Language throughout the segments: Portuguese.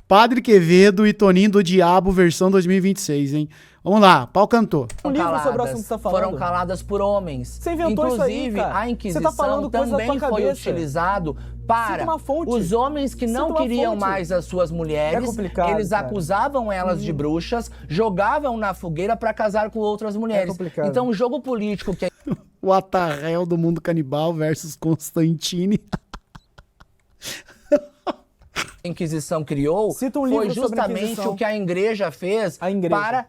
Padre Quevedo e Toninho do Diabo, versão 2026, hein? Vamos lá, pau cantou. Um livro sobre o assunto que você tá falando. Foram caladas por homens. Você inventou isso aí, Inclusive, cara. a Você Inquisição tá falando coisa da também tua foi cabeça. utilizado para Cita uma fonte. os homens que não Cita uma queriam fonte. mais as suas mulheres. É complicado, Eles cara. acusavam elas de bruxas, jogavam na fogueira para casar com outras mulheres. complicado. Então, o jogo político que O Atarréu do Mundo Canibal versus Constantine. a Inquisição criou Cita um livro foi sobre a justamente Inquisição. o que a igreja fez A igreja. para...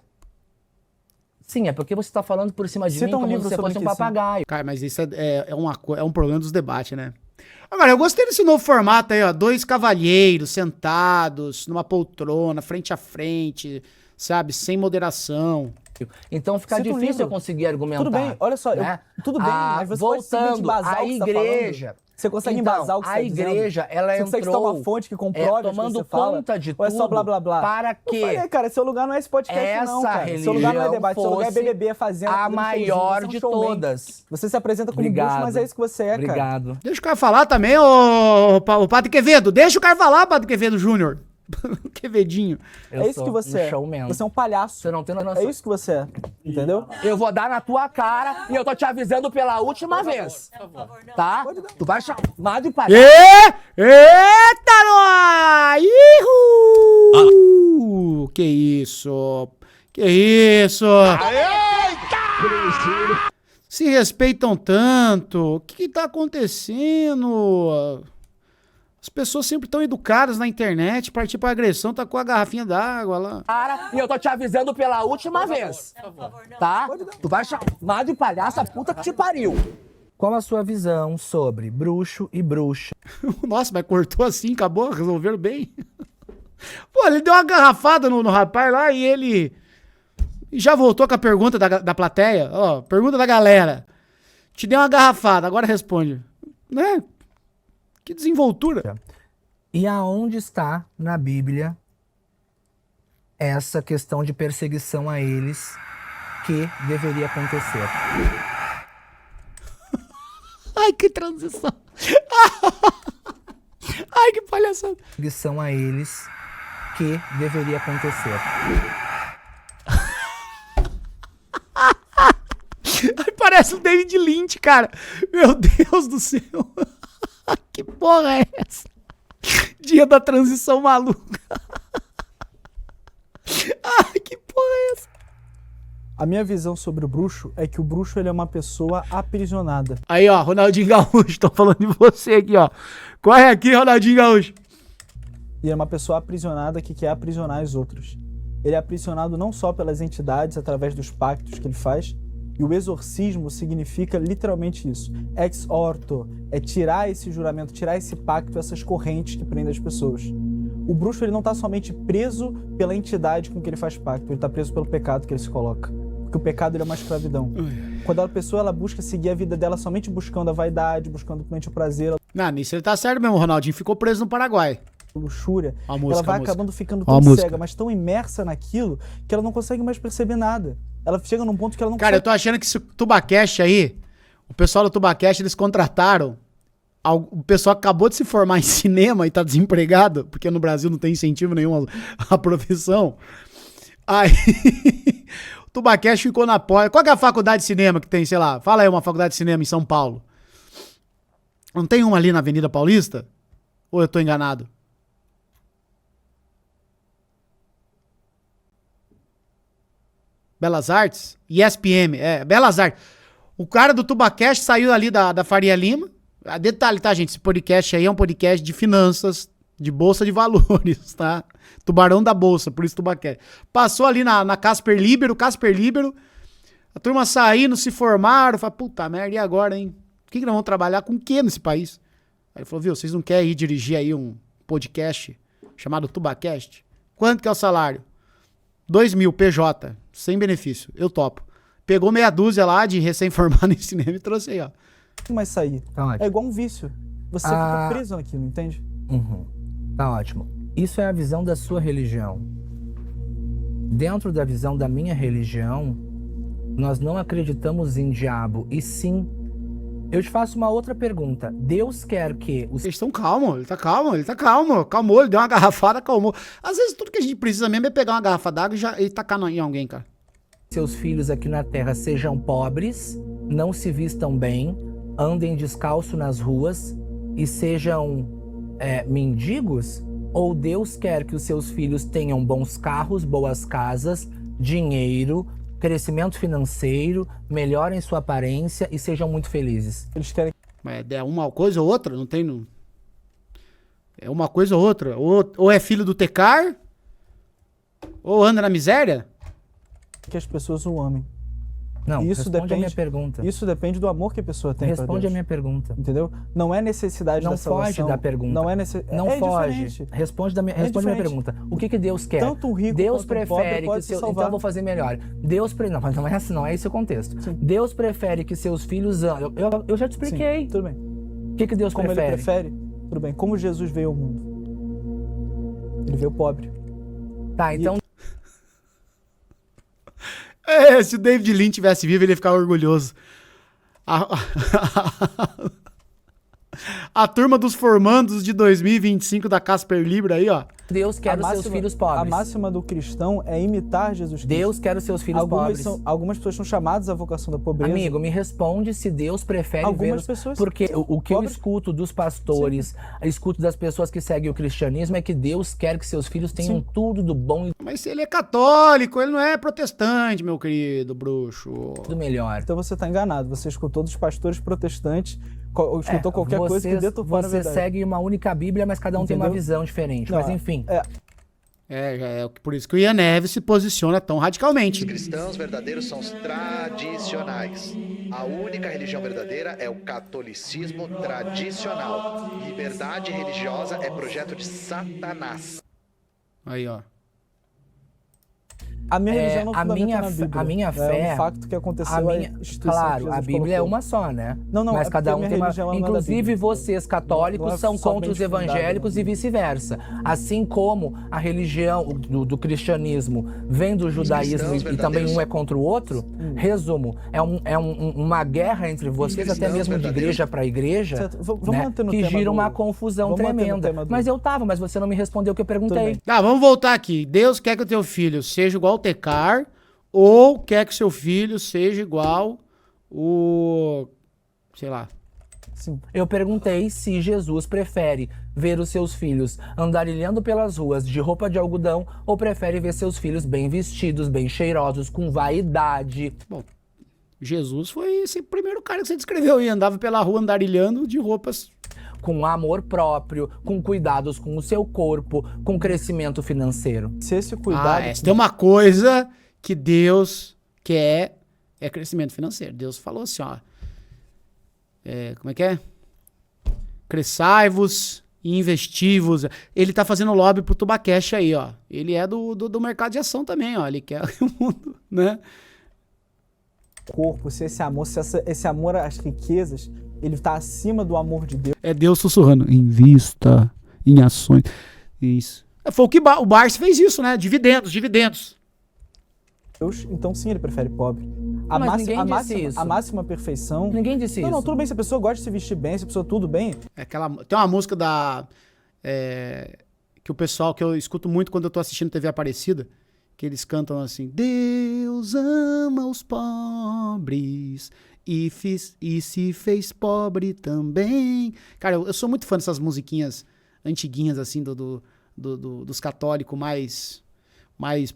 Sim, é porque você está falando por cima de Cita mim um como livro se você sobre fosse um Inquisição. papagaio. Cara, mas isso é um problema dos debates, né? Agora, eu gostei desse novo formato aí, ó. 2 cavalheiros sentados numa poltrona, frente a frente, sabe? Sem moderação. Então fica Cita um difícil eu livro. conseguir argumentar. Tudo bem, olha só, né? tudo bem, mas você pode simplesmente voltando, embasar a o que você tá igreja... falando? Você consegue Então, embasar o que você a tá dizendo? igreja, ela Você consegue citar entrou uma fonte que comprove as coisas tomando que você fala? conta de Ou é só tudo blá blá blá? para que Eu falei, cara, seu lugar não é esse podcast não, essa cara. Seu lugar não é religião debate, seu lugar é fosse BBB, fazenda. a fazendo showzinho, maior você é um de showman. todas. Você se apresenta como Obrigado. bruxo, mas é isso que você é, cara. Obrigado. Deixa o cara falar também, o Padre Quevedo. Deixa o cara falar, Padre Quevedo Júnior. Quevedinho. Eu É isso sou que você um é. showman. Você é um palhaço. Você não tem noção. É isso que você é, entendeu? Eu vou dar na tua cara e eu tô te avisando pela última vez. Tá? Tu vai chamar de palhaço. Eita, nós! Ihu! Que isso? Que isso? Se respeitam tanto. O que tá acontecendo? As pessoas sempre tão educadas na internet, partir pra agressão, tá com a garrafinha d'água lá. Cara, e eu tô te avisando pela última vez. Tá? Tu vai chamar de palhaço a puta que te pariu. Qual a sua visão sobre bruxo e bruxa? Nossa, mas cortou assim, acabou, resolveram bem. Pô, ele deu uma garrafada no rapaz lá e ele já voltou com a pergunta da plateia. Ó, pergunta da galera. Te deu uma garrafada, agora responde. Né? Que desenvoltura. E aonde está na Bíblia essa questão de perseguição a eles que deveria acontecer? Ai, que transição. Ai, que palhaçada. Perseguição a eles que deveria acontecer. Ai, parece o David Lynch, cara. Meu Deus do céu. Que porra é essa? Dia da transição maluca. Ai, que porra é essa? A minha visão sobre o bruxo é que o bruxo ele é uma pessoa aprisionada. Aí, ó, Ronaldinho Gaúcho, tô falando de você aqui, ó. Corre aqui, Ronaldinho Gaúcho. E é uma pessoa aprisionada que quer aprisionar os outros. Ele é aprisionado não só pelas entidades, através dos pactos que ele faz, e o exorcismo significa literalmente isso. Ex orto é tirar esse juramento, tirar esse pacto, essas correntes que prendem as pessoas. O bruxo ele não está somente preso pela entidade com que ele faz pacto, ele está preso pelo pecado que ele se coloca. Porque o pecado ele é uma escravidão. Quando a pessoa ela busca seguir a vida dela somente buscando a vaidade, buscando somente o prazer, Não, nisso ele tá certo mesmo, o Ronaldinho ficou preso no Paraguai. a luxúria, Ó a música, ela vai a música. acabando ficando Ó a tão música. cega, mas tão imersa naquilo, que ela não consegue mais perceber nada. Ela chega num ponto que ela não Cara, eu consegue... tô achando que esse Tubacast aí, o pessoal do Tubacast, eles contrataram. O pessoal acabou de se formar em cinema e tá desempregado, porque no Brasil não tem incentivo nenhum à profissão. Aí, o Tubacast ficou na porta. Qual que é a faculdade de cinema que tem, sei lá? Fala aí uma faculdade de cinema em São Paulo. Não tem uma ali na Avenida Paulista? Ou eu tô enganado? Belas Artes? ESPM, Belas Artes. O cara do Tubacast saiu ali da Faria Lima. Detalhe, tá, gente? Esse podcast aí é um podcast de finanças, de bolsa de valores, tá? Tubarão da bolsa, por isso Tubacast. Passou ali na Casper Libero, a turma saindo, se formaram, falaram, puta merda, e agora, hein? O que nós vamos trabalhar com o que nesse país? Aí ele falou, viu, vocês não querem ir dirigir aí um podcast chamado Tubacast? Quanto que é o salário? 2.000 PJ, sem benefício, eu topo. Pegou meia dúzia lá de recém-formado em cinema e trouxe aí, ó. mais sair. Tá ótimo. É igual um vício. Você fica preso naquilo, entende? Uhum. Tá ótimo. Isso é a visão da sua religião. Dentro da visão da minha religião, nós não acreditamos em diabo, e sim Eu te faço uma outra pergunta. Deus quer que os Eles estão calmos, ele tá calmo. Calmou, ele deu uma garrafada, calmou. Às vezes tudo que a gente precisa mesmo é pegar uma garrafa d'água e tacar em alguém, cara. seus filhos aqui na terra sejam pobres, não se vistam bem, andem descalço nas ruas e sejam mendigos? Ou Deus quer que os seus filhos tenham bons carros, boas casas, dinheiro, crescimento financeiro, melhorem sua aparência e sejam muito felizes? Eles querem Mas é uma coisa ou outra, não tem... É uma coisa ou outra. Ou é filho do Tecar, ou anda na miséria. que as pessoas o amem. Não, Isso responde a depende- minha pergunta. Isso depende do amor que a pessoa tem pra Responde a Deus. minha pergunta. Entendeu? Não é necessidade Não da salvação. foge da pergunta. Não é Não foge. diferente. Responde a minha diferente. pergunta. O que Deus quer? Tanto um rico Deus quanto um pobre prefere pode que se seu... salvar. Então eu vou fazer melhor. Não, mas não é assim, não é esse o contexto. Sim. Deus prefere que seus filhos andem. Eu já te expliquei. Sim, tudo bem. O que Deus Como prefere? ele prefere, tudo bem. Como Jesus veio ao mundo? Ele veio pobre. Tá, então Se o David Lynch tivesse vivo, ele ia ficar orgulhoso. A turma dos formandos de 2025 da Casper Libra aí, ó. Deus quer os seus filhos pobres. A máxima do cristão é imitar Jesus Cristo. Deus quer os seus filhos pobres. Algumas pessoas são chamadas à vocação da pobreza. Amigo, me responde se Deus prefere Algumas ver... pessoas- Porque o que eu pobres- escuto dos pastores, escuto das pessoas que seguem o cristianismo, é que Deus quer que seus filhos tenham Sim. tudo do bom e Mas se ele é católico, ele não é protestante, meu querido bruxo. do melhor. Então você está enganado. Você escutou dos pastores protestantes, escutou qualquer coisa que deturpar a Você verdade. segue uma única Bíblia, mas cada um tem uma Entendeu? visão diferente. Não, Mas enfim, Por isso que o Ian Neves se posiciona tão Os radicalmente. cristãos verdadeiros são os tradicionais. A única religião verdadeira é o catolicismo tradicional. Liberdade religiosa é projeto de Satanás. Aí, ó. A minha religião não a fundamenta minha na fe- Bíblia. a minha É fé- um facto que aconteceu. a minha, instituição que claro, Jesus a Bíblia é colocou. uma só, né? Não, Mas é cada porque a um minha tem uma... religião, ela não é da Inclusive Bíblia. vocês católicos Não é são contra os somente fundada evangélicos na e vice-versa. Assim como a religião do cristianismo vem do judaísmo cristãos e também um verdadeiros é contra o outro, resumo, uma guerra entre vocês, até cristãos mesmo de verdadeiros. igreja para igreja, Certo, vamos né? manter no que tema gira do- uma confusão vamos manter no tremenda. tema do- Mas eu tava, mas você não me respondeu o que eu perguntei. Tá, vamos voltar aqui. Deus quer que o teu filho seja igual o Tecar, ou quer que o seu filho seja igual o... sei lá. Sim. Eu perguntei se Jesus prefere ver os seus filhos andarilhando pelas ruas de roupa de algodão ou prefere ver seus filhos bem vestidos, bem cheirosos, com vaidade. Bom, Jesus foi esse primeiro cara que você descreveu aí. Andava pela rua andarilhando de roupas. Com amor próprio, com cuidados com o seu corpo, com crescimento financeiro. Se esse cuidado... Se tem uma coisa que Deus quer, é crescimento financeiro. Deus falou assim, ó. Como é que é? Cresçai-vos e investivos. Ele tá fazendo lobby pro Tubacash aí, ó. Ele é do mercado de ação também, ó. Ele quer o mundo, né? corpo, se esse amor, esse amor às riquezas, ele está acima do amor de Deus. É Deus sussurrando. Invista em ações. Isso. Foi o que o Barsi fez isso, né? Dividendos. Então sim, ele prefere pobre. Mas ninguém disse isso. A máxima perfeição... Ninguém disse isso. Não, tudo bem, se a pessoa gosta de se vestir bem, se a pessoa tudo bem... Tem uma música que o pessoal, que eu escuto muito quando eu tô assistindo TV Aparecida, que eles cantam assim: Deus ama os pobres e se fez pobre também. Cara, eu sou muito fã dessas musiquinhas antiguinhas, assim, dos católicos mais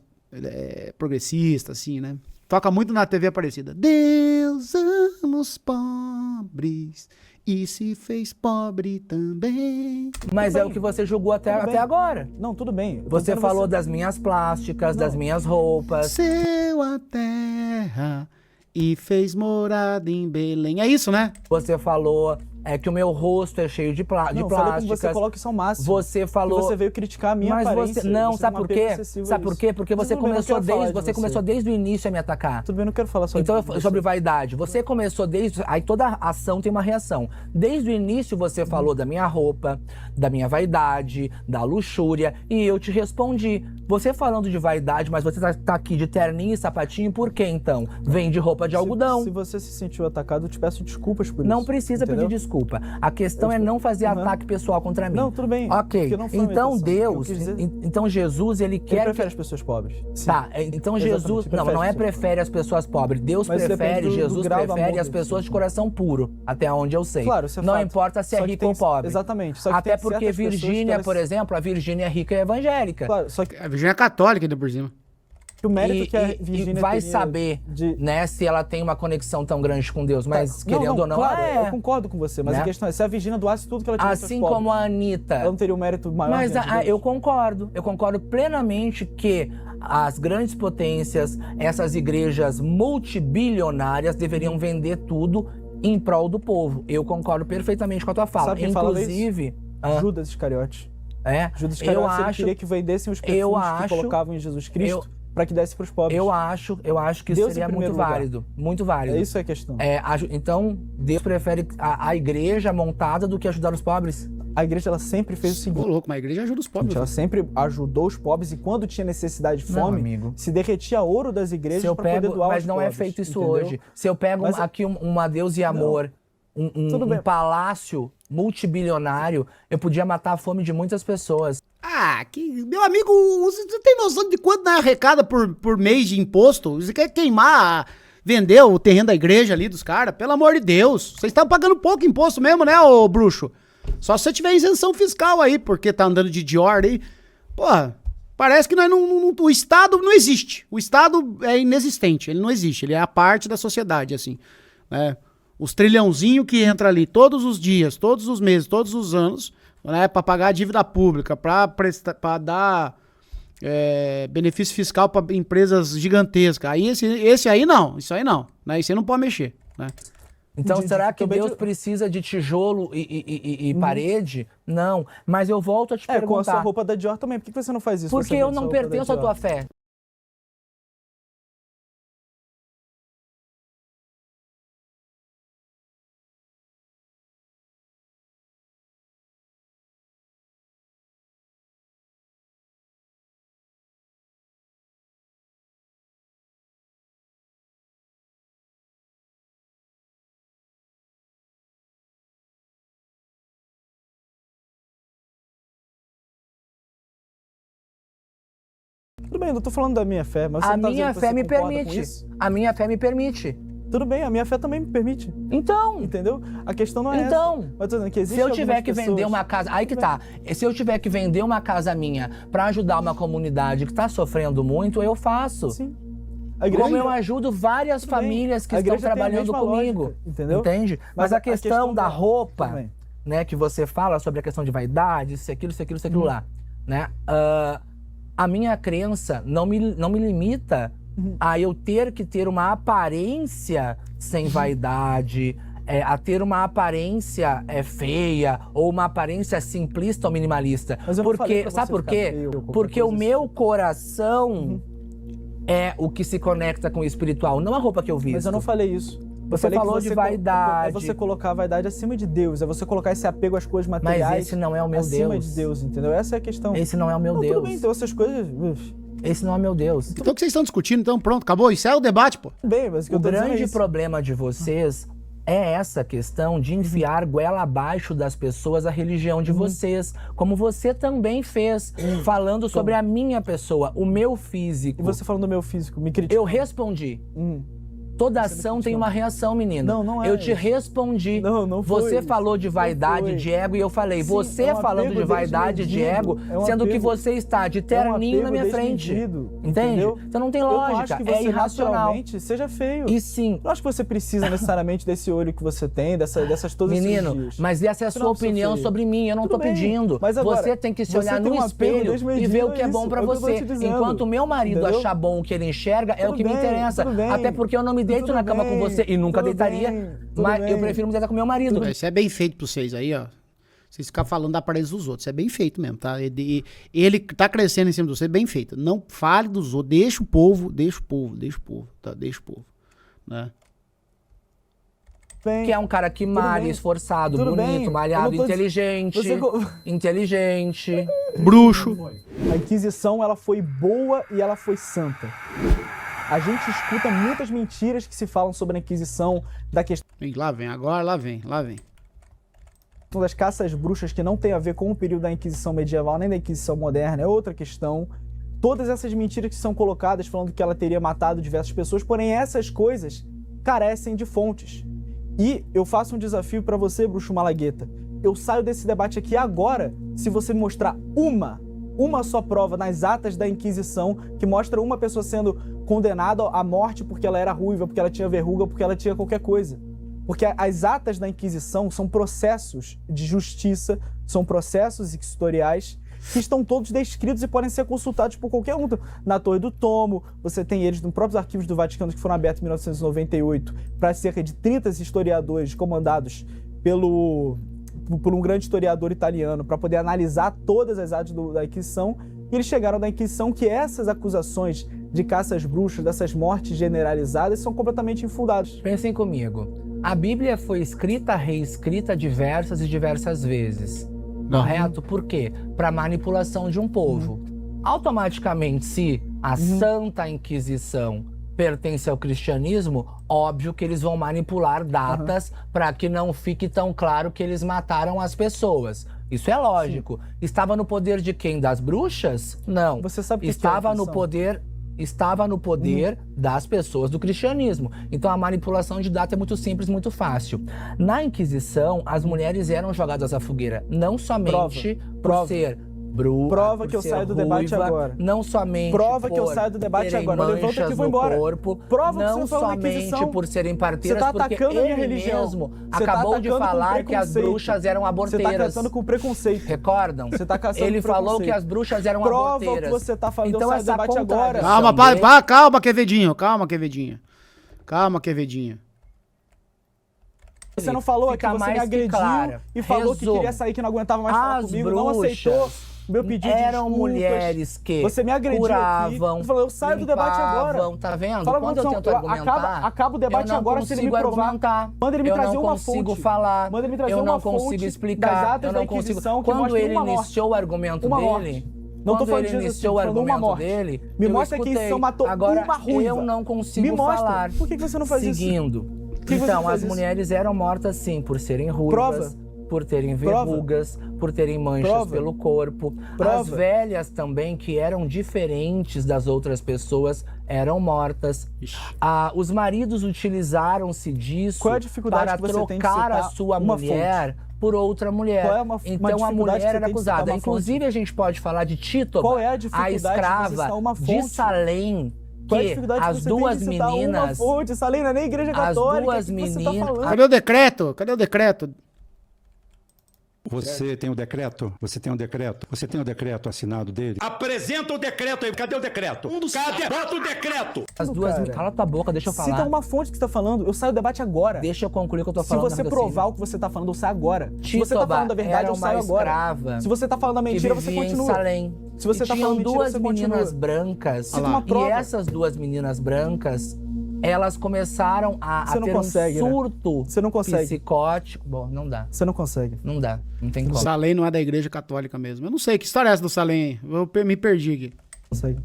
progressistas, assim, né? Toca muito na TV Aparecida. Deus ama os pobres e se fez pobre também. Mas Tudo é bem. o que você julgou Tudo até bem. agora. Não, tudo bem. Eu tô Você dizendo falou das minhas plásticas, das minhas roupas. Desceu a terra e fez morada em Belém. É isso, né? Você falou que o meu rosto é cheio de Não, eu falei como plásticas. você coloca isso ao máximo. Você falou... E você veio criticar a minha Mas aparência. você... Não, você sabe tem um por apego quê? excessivo a Sabe por isso. quê? Porque você Tudo bem, eu não quero falar de você você. começou desde o início a me atacar. Tudo bem, não quero falar só Então, de você. sobre vaidade, você começou desde... Aí toda ação tem uma reação. Desde o início você falou da minha roupa, da minha vaidade, da luxúria, e eu te respondi. Você falando de vaidade, mas você tá aqui de terninho e sapatinho, por quê então? Vem de roupa de algodão. Se você se sentiu atacado, eu te peço desculpas por isso. Não precisa entendeu? pedir desculpa. A questão é não fazer ataque pessoal contra mim. Não, tudo bem. Ok. porque não foi a minha Então intenção. Deus, Eu quis dizer- então Jesus, ele Ele quer prefere as pessoas pobres. Sim. Tá, então Exatamente, Jesus, ele não prefere é as pessoas prefere as pessoas pobres. Deus Mas depende prefere, do Jesus grau do prefere amor as dele. pessoas de coração puro, até onde eu sei. Claro, isso é não fato. importa se é Só que rico tem- ou pobre. Exatamente. Só que Até tem porque certas pessoas que Virgínia, elas- por exemplo, a Virgínia é rica e evangélica. Claro, só que A Virgínia é católica ainda por cima. o mérito que a E Virgínia vai teria saber, de... né, se ela tem uma conexão tão grande com Deus, mas Não, querendo ou não, claro, é. eu concordo com você, mas Né? a questão é, se a Virgínia doasse tudo que ela tinha Assim pros como pobres, a Anitta. ela não teria um mérito maior Mas diante de Deus. eu concordo plenamente que as grandes potências, essas igrejas multibilionárias deveriam vender tudo em prol do povo. Eu concordo perfeitamente com a tua fala. Sabe quem falava Inclusive, Judas Iscariote. Judas eu Iscariote, ele acho, queria que vendessem os perfumes que acho- colocavam em Jesus Cristo para que desse para os pobres. eu acho que Deus em seria muito primeiro lugar. válido, muito válido. É isso a questão. Então, Deus prefere a igreja montada do que ajudar os pobres? A igreja, ela sempre fez o Ô, seguinte, louco, mas a igreja ajuda os pobres. ela sempre ajudou os pobres e quando tinha necessidade de Não, fome, amigo. se derretia ouro das igrejas Se eu para poder pego, doar mas aos não pobres, é feito isso entendeu? hoje. Se eu pego Mas- aqui um Deus e Amor, Tudo bem. um palácio multibilionário, eu podia matar a fome de muitas pessoas. Ah, meu amigo, você tem noção de quanto não arrecada por mês de imposto? Você quer queimar, vender o terreno da igreja ali dos caras? Pelo amor de Deus. Vocês estão pagando pouco imposto mesmo, né, ô bruxo? Só se você tiver isenção fiscal aí, porque tá andando de Dior aí. Porra, parece que nós o Estado não existe. O Estado é inexistente, ele não existe. Ele é a parte da sociedade, assim, né? Os trilhãozinhos que entra ali todos os dias, todos os meses, todos os anos, né, para pagar a dívida pública, para dar benefício fiscal para empresas gigantescas. Aí esse aí não, isso aí não, né? Isso aí não pode mexer, né? Então, será que também Deus precisa de tijolo e parede? Não. Mas eu volto a te Com a sua perguntar. roupa da Dior também. Por que você não faz isso? Porque Você eu vende não sua roupa da pertenço à Dior? tua fé. Tudo bem, eu não tô falando da minha fé, mas você A não tá minha dizendo que fé você me concorda com permite. isso? A minha fé me permite. Tudo bem, a minha fé também me permite. Então, Entendeu? A questão não é Então, essa. Mas tô dizendo que se eu tiver algumas que vender pessoas- uma casa... Aí que tá. Se eu tiver que vender uma casa minha pra ajudar uma comunidade que tá sofrendo muito, eu faço. Sim. A igreja, Como eu ajudo várias Tudo bem. famílias que A estão igreja tem a trabalhando mesma comigo. lógica, entendeu? Entende? Mas a questão da roupa, Tudo bem. né, que você fala sobre a questão de vaidade, isso, aquilo lá, né? A minha crença não me limita a eu ter que ter uma aparência sem vaidade, a ter uma aparência feia ou uma aparência simplista ou minimalista. Mas eu não falei pra Sabe você por ficar quê? feio ou qualquer Porque o coisa meu assim. coração é o que se conecta com o espiritual, não a roupa que eu visto. Mas eu não falei isso. Eu Você falei que falou de É vaidade. você colocar a vaidade acima de Deus. É você colocar esse apego às coisas Mas materiais esse não é o meu acima Deus. de Deus, entendeu? Essa é a questão. Esse não é o meu Não, Deus. Tudo bem, então essas coisas... Esse não é meu Deus. Então o que vocês estão discutindo? Então pronto, acabou. Isso é o debate, pô. Tudo bem, mas o que O eu tô dizendo é grande isso. problema de vocês é essa questão de enfiar goela abaixo das pessoas a religião de vocês, como você também fez, falando sobre a minha pessoa, o meu físico. E você falando do meu físico, me criticando. Eu respondi. Toda ação tem uma reação, menino. Não, não é Eu te isso. respondi. Não foi Você isso. falou de Não vaidade, foi. de ego, e eu falei, Sim, você é um falando apego de vaidade, de desmedido. ego, É um sendo que apego- você está de É um terninho na apego minha frente. desmedido, Entende? entendeu? Então não tem Eu não lógica, acho que é você irracional. naturalmente seja feio. E sim, Eu não acho que você precisa necessariamente desse olho que você tem, dessas todas essas menino, cirurgias. mas essa é a Você sua não precisa opinião feio. sobre mim, eu não Tudo tô bem, pedindo. mas agora, Você tem que se você olhar tem no um apego espelho e desmedido ver o a que é bom isso, pra é o que eu tô você. te dizendo, Enquanto o meu marido entendeu? achar bom o que ele enxerga, é o Tudo que me bem, interessa. tudo bem. Até porque eu não me deito tudo na cama com bem, você e nunca tudo deitaria, bem, tudo mas eu bem. prefiro me deitar com meu marido. Isso é bem feito pra vocês aí, ó. Vocês ficam falando da aparência dos outros. Isso é bem feito mesmo, tá? Ele tá crescendo em cima de você, bem feito. Não fale dos outros. Deixa o povo, tá? Deixa o povo, né? Bem, Que é um cara que malha, bem. esforçado, Tudo bonito, bem. malhado, Eu não tô inteligente. Você Inteligente. Bruxo. A Inquisição, ela foi boa e ela foi santa. A gente escuta muitas mentiras que se falam sobre a Inquisição, da questão Lá vem, agora lá vem. das caças bruxas, que não tem a ver com o período da Inquisição medieval nem da Inquisição moderna, é outra questão. Todas essas mentiras que são colocadas falando que ela teria matado diversas pessoas, porém essas coisas carecem de fontes. E eu faço um desafio para você, Bruxo Malagueta. Eu saio desse debate aqui agora se você me mostrar uma só prova nas atas da Inquisição que mostra uma pessoa sendo condenada à morte porque ela era ruiva, porque ela tinha verruga, porque ela tinha qualquer coisa. Porque as atas da Inquisição são processos de justiça, são processos historiais que estão todos descritos e podem ser consultados por qualquer um. Na Torre do Tomo, você tem eles nos próprios arquivos do Vaticano que foram abertos em 1998 para cerca de 30 historiadores comandados por um grande historiador italiano para poder analisar todas as atas da Inquisição. E eles chegaram da Inquisição que essas acusações de caças bruxas, dessas mortes generalizadas, são completamente infundadas. Pensem comigo. A Bíblia foi escrita, reescrita diversas vezes. Correto? Por quê? Para manipulação de um povo. Automaticamente, se a Santa Inquisição pertence ao cristianismo, óbvio que eles vão manipular datas para que não fique tão claro que eles mataram as pessoas. Isso é lógico. Estava no poder de quem? Das bruxas? Não. Você sabe que estava é a no Inquisição? estava no poder das pessoas do cristianismo. Então a manipulação de data é muito simples, muito fácil. Na Inquisição, as mulheres eram jogadas à fogueira, não somente por ser bruxa, Prova por que eu ser saio do ruiva, debate agora. não somente Prova que eu por saio do debate terem agora. Eu levanto aqui e manchas vou no embora. corpo, Prova que não você falou da somente Inquisição. por serem parteiras, Você tá porque atacando a minha ele religião. mesmo Você tá acabou de atacando com falar que as preconceito. bruxas eram Você tá aborteiras. caçando com preconceito. Recordam? Você tá caçando Ele com falou preconceito. que as bruxas eram Prova aborteiras. o que você tá falando. Então Eu saio do essa debate agora. contradição Calma, Quevedinho. Calma, Quevedinho. Você não falou aqui, Fica você me mais que agrediu clara. e falou que Resumo. queria sair, que não aguentava mais falar As comigo, não aceitou bruxas meu pedido de eram desculpas. mulheres que Você me agrediu curavam, aqui. Você falou, eu saio do debate agora. limpavam, tá vendo? Fala Quando eu uma tento opção, argumentar, acaba o debate eu não agora se ele me consigo provar. argumentar. Manda ele me trazer eu uma não consigo fonte. falar. Manda ele me trazer eu não uma fonte consigo das explicar. atas Eu da não consigo. Inquisição que Quando mostra ele uma morte. iniciou o argumento Uma dele, morte. Não tô quando falando ele de Jesus, iniciou o tô falando uma argumento morte. dele, Me eu mostra que a escutei. Inquisição matou Agora, uma ruiva. eu não consigo Me mostra. falar. Por que você não faz isso? Seguindo. que você Então, faz as isso? mulheres eram mortas sim, por serem ruivas, Prova. por terem Prova. verrugas, por terem manchas Prova. pelo corpo. Prova. As velhas também, que eram diferentes das outras pessoas, eram mortas. Os maridos utilizaram-se disso Qual é a dificuldade para que você tem de trocar a citar sua uma mulher por outra mulher. Qual é uma Então a dificuldade que mulher você era tem de citar acusada. uma Inclusive a gente pode falar de Títoba, Qual é a dificuldade de você escrava citar uma de fonte? Salém, Qual é a que dificuldade as que você tem duas de citar uma meninas, fonte? Essa lei não é nem igreja as católica. duas o que você tá meninas- falando? Cadê o decreto? Você tem o decreto? Você tem o decreto? Você tem o decreto assinado dele? Apresenta o decreto aí. Cadê o decreto? Cadê? Bota o decreto! as duas... cara. Cala tua boca, deixa eu falar. Cita uma fonte que você tá falando. Eu saio do debate agora. Deixa eu concluir o que eu tô Se falando. você provar o que você tá falando, eu saio agora. Se você Títoba tá falando a verdade, era eu uma saio agora. escrava Se você tá falando a mentira, que você vivia continua. em Salém. Se você E tá tinham falando mentira, duas você meninas continua. brancas. Cita uma prova. E essas duas meninas brancas, elas começaram a Você não ter consegue, um né? surto Você não consegue. psicótico. Bom, não dá. Você não consegue. Não dá. Não tem O como. Salém não é da igreja católica mesmo. Eu não sei, que história é essa do Salém? Me perdi aqui. Consegue.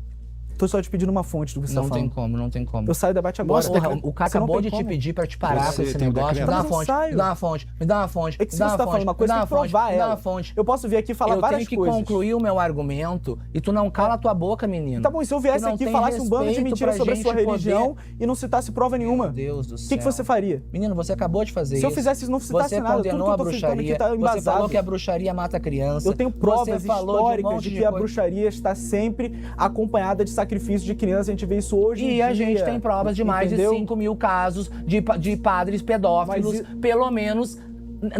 Tô só te pedindo uma fonte do que você Não tá tem falando. como, não tem como. Eu saio do debate agora. Mostra Porra, o cara Você não acabou tem de te como. pedir pra te parar Você com esse tem o negócio. decreto? Me dá uma Mas eu fonte, saio. me dá uma fonte, me dá uma fonte. É que se me dá você tá fonte, falando uma coisa, me dá tem que fonte, provar me dá ela. uma fonte. Eu posso vir aqui e falar Eu várias tenho que coisas. concluir o meu argumento e tu não cala tua boca, menino. Tá bom, e se eu Tu viesse não aqui e tem falasse um bando de respeito mentiras pra sobre a gente sua religião poder- e não citasse prova nenhuma, Meu Deus do o céu. que você faria? Menino, você acabou de fazer Se eu isso. fizesse isso, não citasse Você nada. Tudo que condenou eu tô a citando aqui bruxaria. tá Você embasado. falou que a bruxaria mata criança. Eu tenho provas Você falou de um históricas monte de de que a coisa. bruxaria está sempre acompanhada de sacrifício de criança. A gente vê isso hoje em E dia. a gente tem provas de mais entendeu? de 5 mil casos de padres pedófilos, Mas pelo menos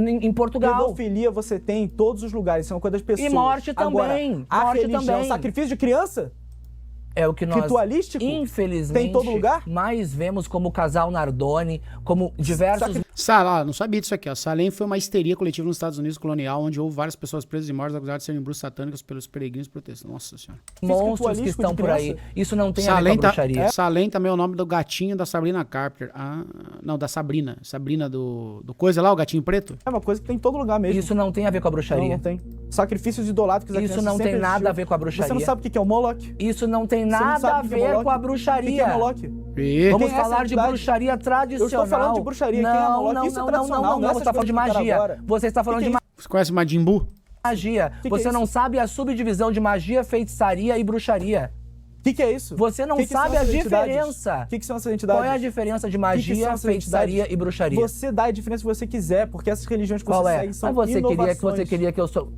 em Portugal. Pedofilia você tem em todos os lugares, isso é uma coisa das pessoas. E morte também, Agora, a morte religião, também. sacrifício de criança? É o que nós, Ritualístico? infelizmente, Tem em todo lugar? mais vemos como o casal Nardoni, como diversos... Não sabia disso aqui, ó. Salem foi uma histeria coletiva nos Estados Unidos colonial, onde houve várias pessoas presas e mortas acusadas de serem bruxas satânicas pelos peregrinos protestantes. Nossa senhora. monstros que ritualístico estão de por aí. criança. Isso não tem a ver com a bruxaria. Salem também é o nome do gatinho da Sabrina Carpenter. Não, da Sabrina. Sabrina do coisa lá, o gatinho preto. É uma coisa que tem em todo lugar mesmo. Isso não tem a ver com a bruxaria. Não tem. Sacrifícios idolátricos. Isso não tem nada a ver com a bruxaria. Você não sabe o que é o Moloch? Isso não tem Você não nada sabe a o que é ver Moloch? com a O que é bruxaria. Moloch? E... Vamos Quem é essa falar de entidade? bruxaria tradicional. Eu estou falando de bruxaria. Quem é Moloch? Isso é tradicional, não é você está falando de magia. Você está falando de Você conhece o Majin Buu? magia. Que Você é não isso? sabe a subdivisão de magia, feitiçaria e bruxaria. O que é isso? Você não Que são sabe a essas entidades? diferença. O que são essas entidades? Qual é a diferença de Que são magia, essas feitiçaria entidades? e bruxaria? Você dá a diferença que você quiser, porque essas religiões que Qual você é? segue são Mas você inovações. queria que eu sou...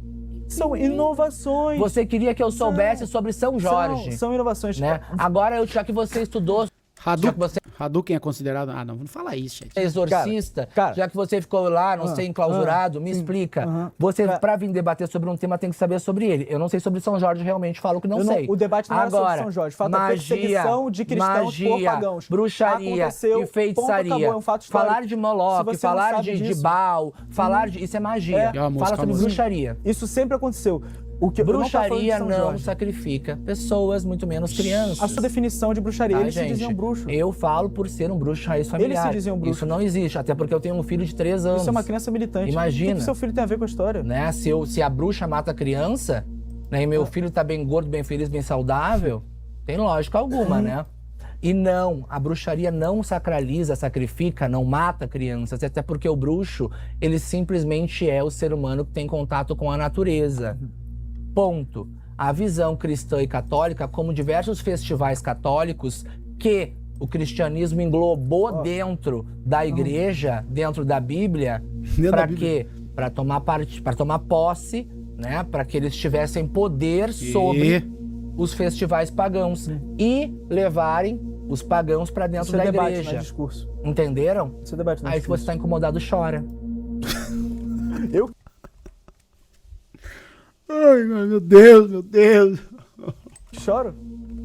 São inovações. Você queria que eu soubesse sobre São Jorge, São inovações. né? Agora, já que você estudou, já que você Hadouken é considerado... não fala isso, gente. é exorcista, Cara. já que você ficou lá, não sei, enclausurado, me explica. Você, pra vir debater sobre um tema, tem que saber sobre ele. Eu não sei sobre São Jorge, realmente falo que não sei. O debate não era sobre Agora, São Jorge. O fato é perseguição de cristãos por pagãos. bruxaria Aconteceu, e feitiçaria. ponto, acabou, é um fato histórico. Falar de Se Moloch, você não falar sabe de disso, Baal, falar de... Isso é magia. É uma música Fala sobre famosa. bruxaria. Isso sempre aconteceu. O que eu não tô falando de Bruxaria São não Jorge. sacrifica pessoas, muito menos crianças. A sua definição de bruxaria, Tá, eles se gente? diziam bruxos. Eu falo por ser um bruxo raiz familiar. Eles se diziam bruxos. Isso não existe, até porque eu tenho um filho de 3 anos. Isso é uma criança militante. Imagina. O que seu filho tem a ver com a história? Né? Se a bruxa mata a criança, né, e meu filho tá bem gordo, bem feliz, bem saudável, tem lógica alguma, né? E não, a bruxaria não sacraliza, sacrifica, não mata crianças, até porque o bruxo, ele simplesmente é o ser humano que tem contato com a natureza. Ponto. A visão cristã e católica, como diversos festivais católicos que o cristianismo englobou dentro da igreja, dentro da Bíblia, para quê? Para tomar posse, né? Para que eles tivessem poder sobre os festivais pagãos e levarem os pagãos para dentro Isso da é debate, igreja. não é discurso. Entenderam? Isso é debate, não é Aí se você discurso. tá incomodado, chora. Eu Ai, meu Deus, meu Deus. choro?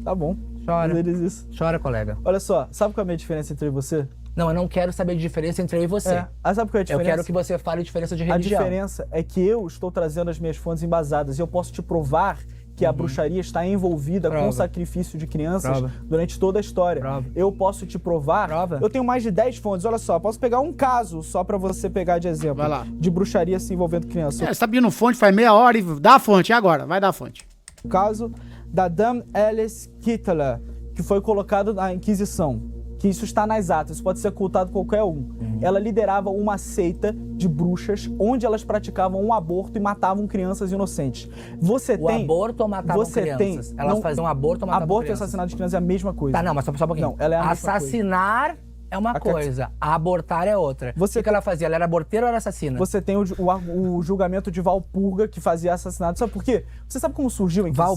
Tá bom. Chora. Mas eles isso. Chora, colega. Olha só, sabe qual é a minha diferença entre eu e você? Não, eu não quero saber de diferença entre eu e você. Sabe qual é a Eu diferença? quero que você fale diferença de A religião. diferença é que eu estou trazendo as minhas fontes embasadas e eu posso te provar que a bruxaria está envolvida com Prova. o sacrifício de crianças Prova. durante toda a história. Prova. Eu posso te provar. Prova. Eu tenho mais de 10 fontes. Olha só, posso pegar um caso só pra você pegar de exemplo. Vai lá. De bruxaria se envolvendo crianças. Você tá pedindo fonte faz meia hora e dá a fonte, e agora? Vai dar a fonte. O caso da Dame Alice Kittler, que foi colocado na Inquisição. Que isso está nas atas, isso pode ser ocultado qualquer um. Ela liderava uma seita de bruxas, onde elas praticavam um aborto e matavam crianças inocentes. Você O tem... aborto ou matavam você crianças? tem- Elas não- faziam aborto ou matavam Aborto e crianças? assassinato de crianças é a mesma coisa. Tá, não, mas só um pouquinho. Não, ela é a mesma Assassinar é uma coisa, abortar é outra. Você O que ela fazia? Ela era aborteira ou era assassina? Você tem o julgamento de Valpurga, que fazia assassinato. Sabe por quê? Você sabe como surgiu a Inquisição?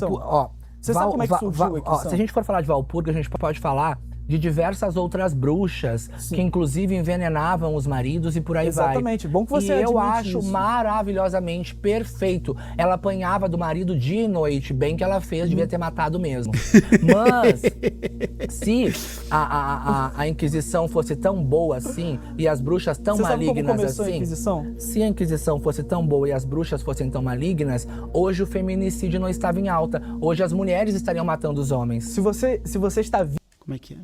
Você sabe como é que surgiu a Inquisição? Se a gente for falar de Valpurga, a gente pode falar de diversas outras bruxas que inclusive envenenavam os maridos e por aí vai. Exatamente. Bom que você E eu admite acho isso. maravilhosamente perfeito. Ela apanhava do marido dia e noite, bem que ela fez, devia ter matado mesmo. Mas se a Inquisição fosse tão boa assim e as bruxas tão Você sabe como malignas começou a assim, Inquisição? se a Inquisição fosse tão boa e as bruxas fossem tão malignas, hoje o feminicídio não estava em alta. Hoje as mulheres estariam matando os homens. Se você está vivo Como é que é?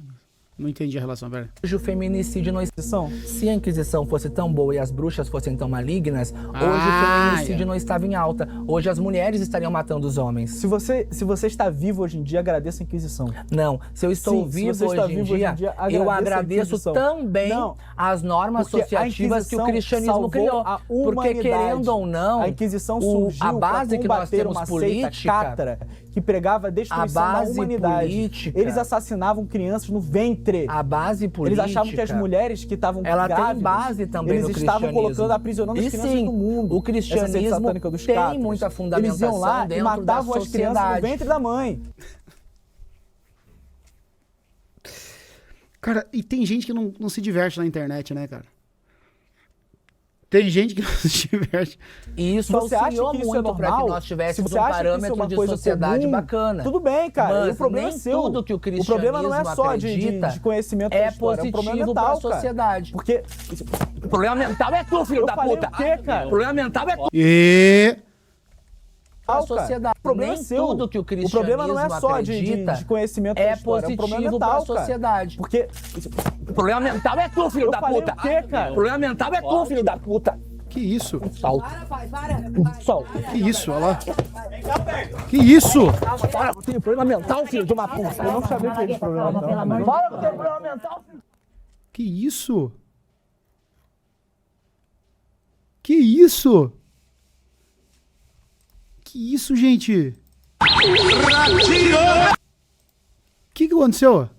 Não entendi a relação, velho. Hoje o feminicídio não Inquisição, Se a Inquisição fosse tão boa e as bruxas fossem tão malignas, hoje o feminicídio não estava em alta. Hoje as mulheres estariam matando os homens. se você está vivo hoje em dia, agradeça a Inquisição. Não, se eu estou Sim, se vivo você está hoje em vivo hoje dia, em dia, eu agradeça a agradeço Inquisição. também Não, as normas porque a associativas que o Inquisição cristianismo salvou criou. a Porque humanidade. querendo ou não, A Inquisição surgiu a base para que nós combater temos uma política, seita cátara que pregava a destruição A da base humanidade. política- Eles assassinavam crianças no ventre. a base Eles política, achavam que as mulheres que estavam ela grávidas, tem base também eles no estavam cristianismo. colocando, aprisionando as E crianças sim, no mundo. o cristianismo Essa seita satânica dos tem cátaros. muita Eles fundamentação iam lá e dentro matavam da as crianças no sociedade. ventre da mãe. Cara, e tem gente que não se diverte na internet, né, cara? Tem gente que não se diverte. E isso Você acha auxiliou que isso é muito para que normal? nós Se tivéssemos você um acha que isso é parâmetro uma de coisa sociedade comum, bacana. tudo bem, cara. Mas o problema nem é seu. tudo que o O problema não é cristianismo só acredita de conhecimento da é história, é um problema positivo para mental, a sociedade. cara. Porque O problema mental é tu, filho eu da falei puta. o quê, cara? O problema mental é tu. E... A cara. sociedade. O problema Nem é seu. tudo que o O problema não é cristianismo só acredita de conhecimento da é história, é um problema positivo para a mental, cara. sociedade. Porque O problema mental é tu, filho eu da falei puta. o quê, cara? O problema mental é tu, filho da puta. que isso? Sol. Sol. Que isso? Olha lá. Que isso? Para, você tem problema mental, filho de uma puta. eu não sabia que ele problema mental. Fala que tem problema mental, filho. Que isso? Que isso? Que isso, gente? O que aconteceu?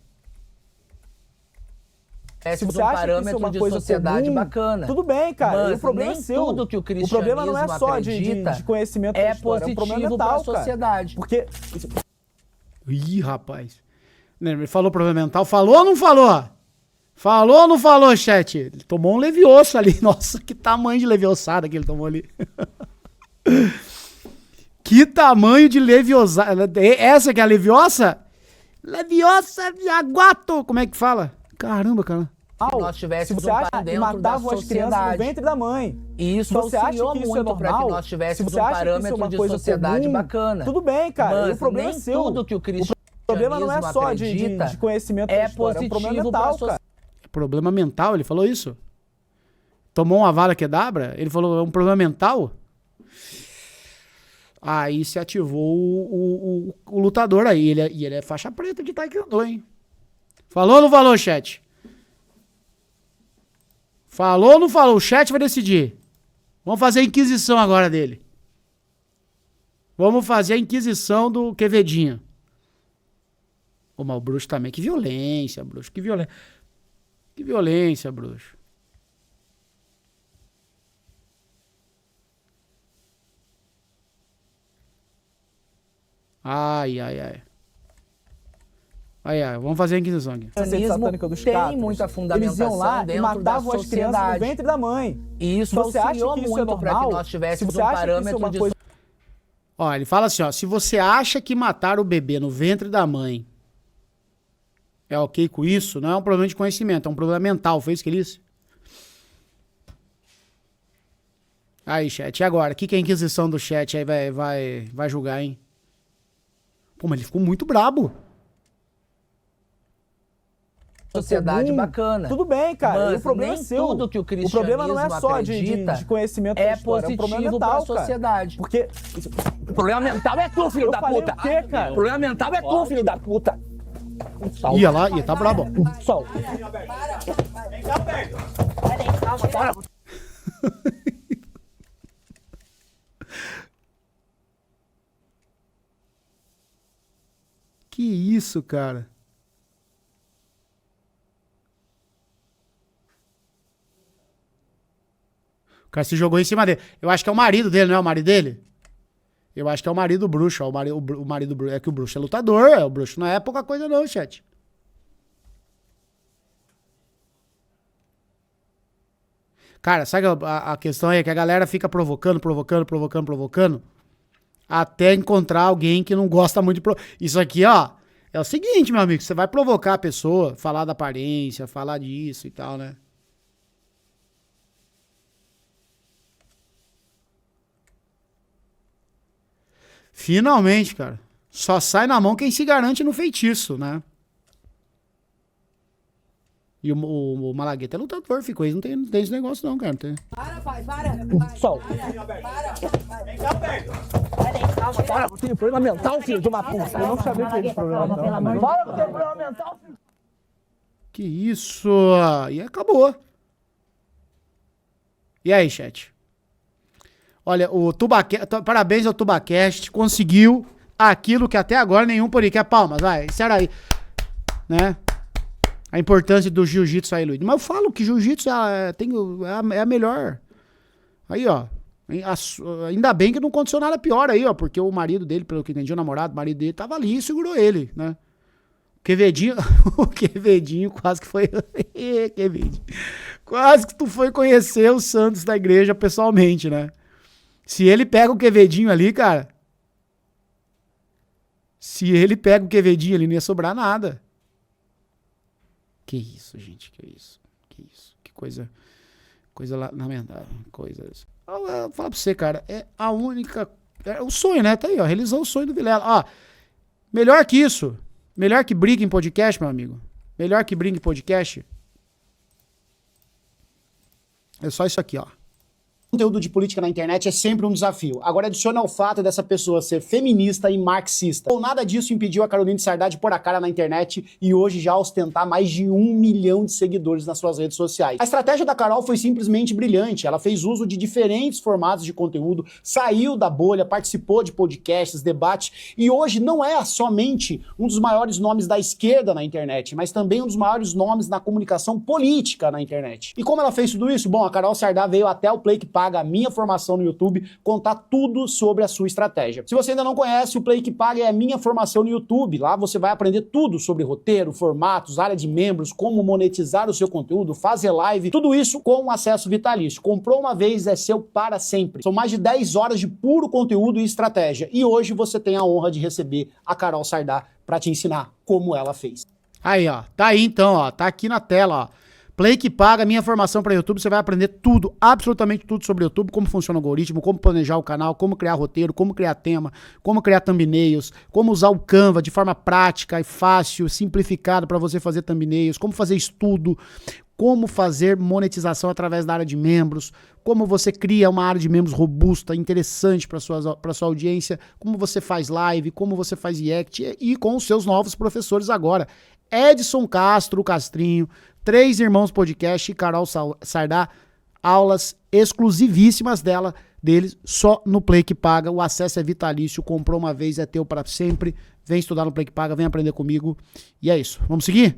Se Se você acha que isso é uma de coisa sociedade comum, bacana. tudo bem, cara. Mas o problema nem é seu. tudo que o O problema não é cristianismo só acredita de conhecimento da é história, é um problema positivo para mental, a cara. sociedade. Porque Ih, rapaz. Né, ele falou problema mental. Falou ou não falou? Falou ou não falou, chat? Ele tomou um levioso ali. Nossa, que tamanho de levioçada que ele tomou ali. Que tamanho de leviosa. Essa que é a leviosa? Leviosa de aguato. Como é que fala? Caramba, cara. Se nós se tivéssemos você um acha pai que dentro da matavam as crianças no sociedade. ventre da mãe. E isso Se você acha auxiliou que isso é muito para que normal, nós se tivéssemos você um acha que isso é parâmetro uma de coisa sociedade comum, bacana. tudo bem, cara. Mas o problema nem é seu. tudo que o O problema não é cristianismo só acredita de conhecimento da é história, é um problema positivo para a mental, sociedade. cara. Problema mental, ele falou isso? Tomou uma vara quedabra? Ele falou, é um problema mental? Aí se ativou o lutador aí. E ele é faixa preta de taekwondo, hein? Falou ou não falou, chat? Falou ou não falou? O chat vai decidir. Vamos fazer a inquisição agora dele. Vamos fazer a inquisição do Quevedinho. Ô, mas o bruxo também. Que violência, bruxo. Que violência. Que violência, bruxo. Ai, ai, ai. Ai, ai, vamos fazer a inquisição aqui. A sede satânica dos tem cátaros, muita eles iam lá fundamentação e dentro matavam da as crianças no sociedade. ventre da mãe. E isso Se você acha auxiliou que isso é muito para normal, que nós se tivéssemos você um acha que isso é parâmetro uma de coisa Ó, ele fala assim, ó, se você acha que matar o bebê no ventre da mãe é ok com isso, não é um problema de conhecimento, é um problema mental, foi isso que ele disse? Aí, chat, e agora? O que a inquisição do chat aí vai julgar, hein? Pô, mas ele ficou muito brabo. sociedade comum, bacana. tudo bem, cara. Mas o problema é nem seu. tudo que o O problema não é cristianismo só acredita de conhecimento da é história, é um problema positivo para a mental, cara. sociedade. Porque O problema mental é tu, filho eu da falei puta. o quê, cara? O problema mental é tu, filho da puta. Sol. Ia lá, ia tá brabo. Sol. Que isso, cara? O cara se jogou em cima dele. Eu acho que é o marido dele, não é o marido dele? Eu acho que é o marido do bruxo. Ó, o marido do bruxo. É que o bruxo é lutador. O bruxo não é pouca coisa não, chat. Cara, sabe a questão é que a galera fica provocando, até encontrar alguém que não gosta muito de... Isso aqui, ó, é o seguinte, meu amigo, você vai provocar a pessoa, falar da aparência, falar disso e tal, né? Finalmente, cara, só sai na mão quem se garante no feitiço, né? E o Malagueta é lutador, ficou aí, não tem esse negócio não, cara. Não tem... Sol. Para, você tem problema mental, filho de uma puta. eu não sabia que ele problema mental. Para, você tem problema mental, filho. Que isso? E acabou. E aí, chat? Olha, o Tubaquest, parabéns ao Tubacast, conseguiu aquilo que até agora nenhum podcast. Palmas, vai, sério aí. Né? A importância do jiu-jitsu aí, Luiz. Mas eu falo que jiu-jitsu é a melhor. Aí, ó. Ainda bem que não aconteceu nada pior aí, ó. Porque o marido dele, pelo que entendi, o namorado, o marido dele tava ali e segurou ele, né? O Quevedinho quase que foi... Quevedinho. Quase que tu foi conhecer os santos da igreja pessoalmente, né? Se ele pega o Quevedinho ali, cara. Se ele pega o Quevedinho ali, não ia sobrar nada. Que isso, gente, que isso. Que coisa lamentável. Coisas. Eu vou falar pra você, cara, é a única... É o sonho, né? Tá aí, ó, realizou o sonho do Vilela. Ó, melhor que isso, melhor que briga em podcast, meu amigo. Melhor que briga em podcast. É só isso aqui, ó. O conteúdo de política na internet é sempre um desafio. Agora adiciona o fato dessa pessoa ser feminista e marxista. Ou nada disso impediu a Caroline Sardá de pôr a cara na internet e hoje já ostentar mais de 1 milhão de seguidores nas suas redes sociais. A estratégia da Carol foi simplesmente brilhante. Ela fez uso de diferentes formatos de conteúdo, saiu da bolha, participou de podcasts, debates e hoje não é somente um dos maiores nomes da esquerda na internet, mas também um dos maiores nomes na comunicação política na internet. E como ela fez tudo isso? Bom, a Carol Sardá veio até o Play que Paga, a minha formação no YouTube, contar tudo sobre a sua estratégia. Se você ainda não conhece, o Play que Paga é a minha formação no YouTube. Lá você vai aprender tudo sobre roteiro, formatos, área de membros, como monetizar o seu conteúdo, fazer live, tudo isso com acesso vitalício. Comprou uma vez, é seu para sempre. São mais de 10 horas de puro conteúdo e estratégia. E hoje você tem a honra de receber a Carol Sardá para te ensinar como ela fez. Aí, ó. Tá aí então, ó. Tá aqui na tela, ó. Play que Paga, minha formação para YouTube, você vai aprender tudo, absolutamente tudo sobre o YouTube, como funciona o algoritmo, como planejar o canal, como criar roteiro, como criar tema, como criar thumbnails, como usar o Canva de forma prática e fácil, simplificado para você fazer thumbnails, como fazer estudo, como fazer monetização através da área de membros, como você cria uma área de membros robusta, interessante para sua audiência, como você faz live, como você faz react e com os seus novos professores agora. Edson Castro, Castrinho, 3 Irmãos Podcast e Carol Sardá, aulas exclusivíssimas deles, só no Play que Paga. O acesso é vitalício, comprou uma vez, é teu para sempre. Vem estudar no Play que Paga, vem aprender comigo. E é isso. Vamos seguir?